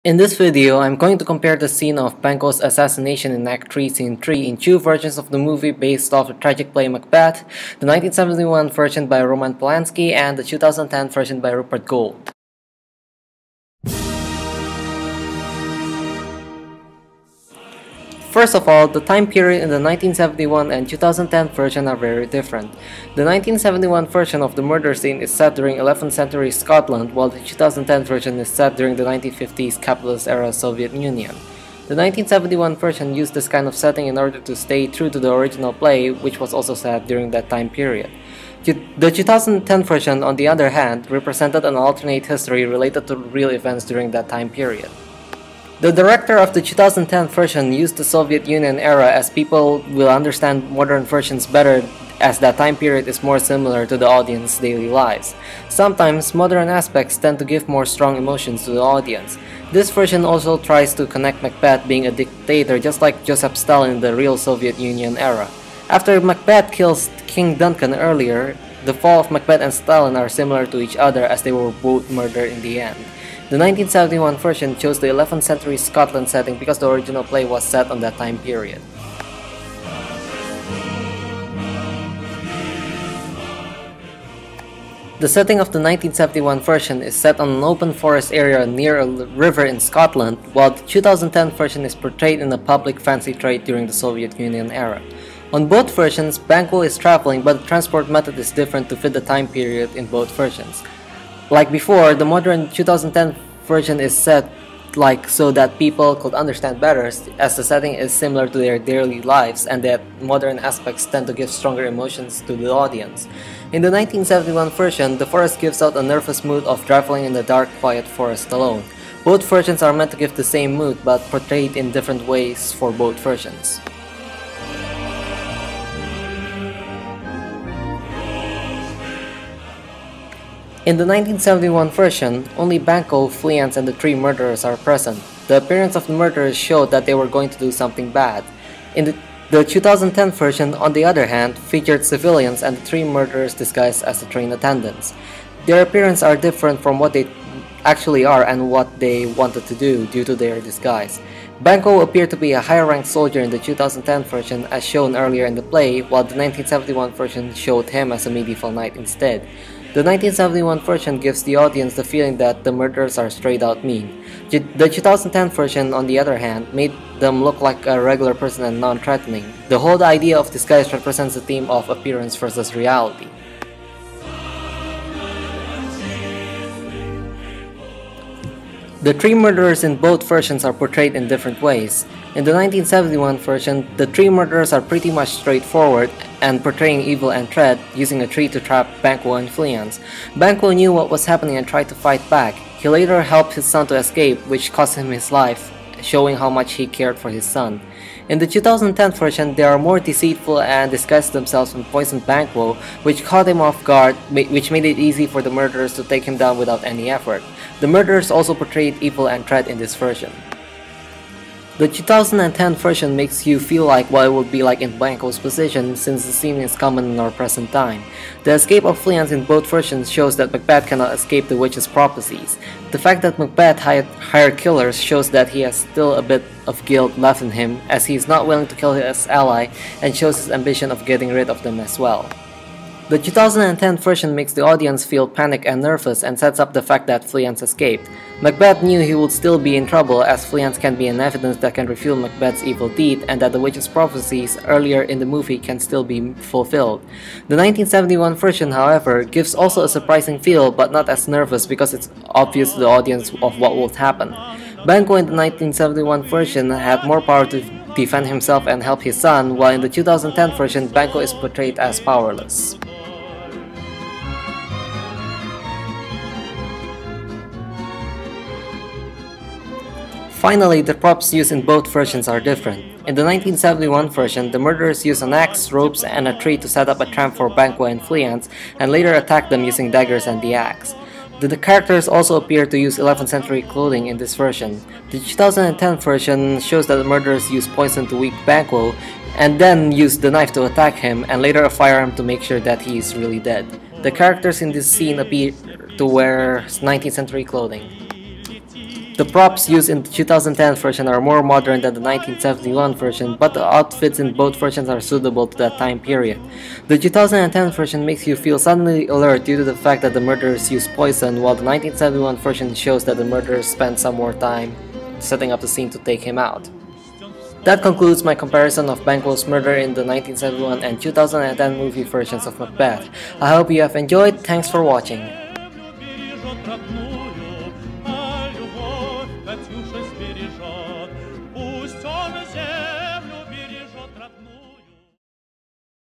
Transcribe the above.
In this video, I'm going to compare the scene of Banquo's assassination in Act 3, Scene 3 in two versions of the movie based off the tragic play Macbeth, the 1971 version by Roman Polanski and the 2010 version by Rupert Gold. First of all, the time period in the 1971 and 2010 version are very different. The 1971 version of the murder scene is set during 11th century Scotland, while the 2010 version is set during the 1950s capitalist-era Soviet Union. The 1971 version used this kind of setting in order to stay true to the original play, which was also set during that time period. The 2010 version, on the other hand, represented an alternate history related to real events during that time period. The director of the 2010 version used the Soviet Union era as people will understand modern versions better, as that time period is more similar to the audience's daily lives. Sometimes, modern aspects tend to give more strong emotions to the audience. This version also tries to connect Macbeth being a dictator just like Joseph Stalin in the real Soviet Union era. After Macbeth kills King Duncan earlier, the fall of Macbeth and Stalin are similar to each other as they were both murdered in the end. The 1971 version chose the 11th century Scotland setting because the original play was set on that time period. The setting of the 1971 version is set on an open forest area near a river in Scotland, while the 2010 version is portrayed in a public fancy trade during the Soviet Union era. On both versions, Banquo is traveling, but the transport method is different to fit the time period in both versions. Like before, the modern 2010 version is set so that people could understand better, as the setting is similar to their daily lives and that modern aspects tend to give stronger emotions to the audience. In the 1971 version, the forest gives out a nervous mood of traveling in the dark, quiet forest alone. Both versions are meant to give the same mood but portrayed in different ways for both versions. In the 1971 version, only Banquo, Fleance, and the three murderers are present. The appearance of the murderers showed that they were going to do something bad. In the 2010 version, on the other hand, featured civilians and the three murderers disguised as the train attendants. Their appearance are different from what they actually are and what they wanted to do due to their disguise. Banquo appeared to be a higher-ranked soldier in the 2010 version as shown earlier in the play, while the 1971 version showed him as a medieval knight instead. The 1971 version gives the audience the feeling that the murderers are straight-out mean. The 2010 version, on the other hand, made them look like a regular person and non-threatening. The whole idea of disguise represents the theme of appearance versus reality. The three murderers in both versions are portrayed in different ways. In the 1971 version, the three murderers are pretty much straightforward and portraying evil and dread, using a tree to trap Banquo and Fleance. Banquo knew what was happening and tried to fight back. He later helped his son to escape, which cost him his life, showing how much he cared for his son. In the 2010 version, they are more deceitful and disguised themselves and poisoned Banquo, which caught him off guard, which made it easy for the murderers to take him down without any effort. The murderers also portrayed evil and dread in this version. The 2010 version makes you feel like what it would be like in Banquo's position, since the scene is common in our present time. The escape of Fleance in both versions shows that Macbeth cannot escape the witch's prophecies. The fact that Macbeth hired killers shows that he has still a bit of guilt left in him, as he is not willing to kill his ally and shows his ambition of getting rid of them as well. The 2010 version makes the audience feel panicked and nervous and sets up the fact that Fleance escaped. Macbeth knew he would still be in trouble, as Fleance can be an evidence that can reveal Macbeth's evil deed and that the witch's prophecies earlier in the movie can still be fulfilled. The 1971 version, however, gives also a surprising feel but not as nervous because it's obvious to the audience of what will happen. Banquo in the 1971 version had more power to defend himself and help his son, while in the 2010 version, Banquo is portrayed as powerless. Finally, the props used in both versions are different. In the 1971 version, the murderers use an axe, ropes, and a tree to set up a trap for Banquo and Fleance, and later attack them using daggers and the axe. The characters also appear to use 11th century clothing in this version. The 2010 version shows that the murderers use poison to weaken Banquo, and then use the knife to attack him, and later a firearm to make sure that he is really dead. The characters in this scene appear to wear 19th century clothing. The props used in the 2010 version are more modern than the 1971 version, but the outfits in both versions are suitable to that time period. The 2010 version makes you feel suddenly alert due to the fact that the murderers use poison, while the 1971 version shows that the murderers spent some more time setting up the scene to take him out. That concludes my comparison of Banquo's murder in the 1971 and 2010 movie versions of Macbeth. I hope you have enjoyed. Thanks for watching.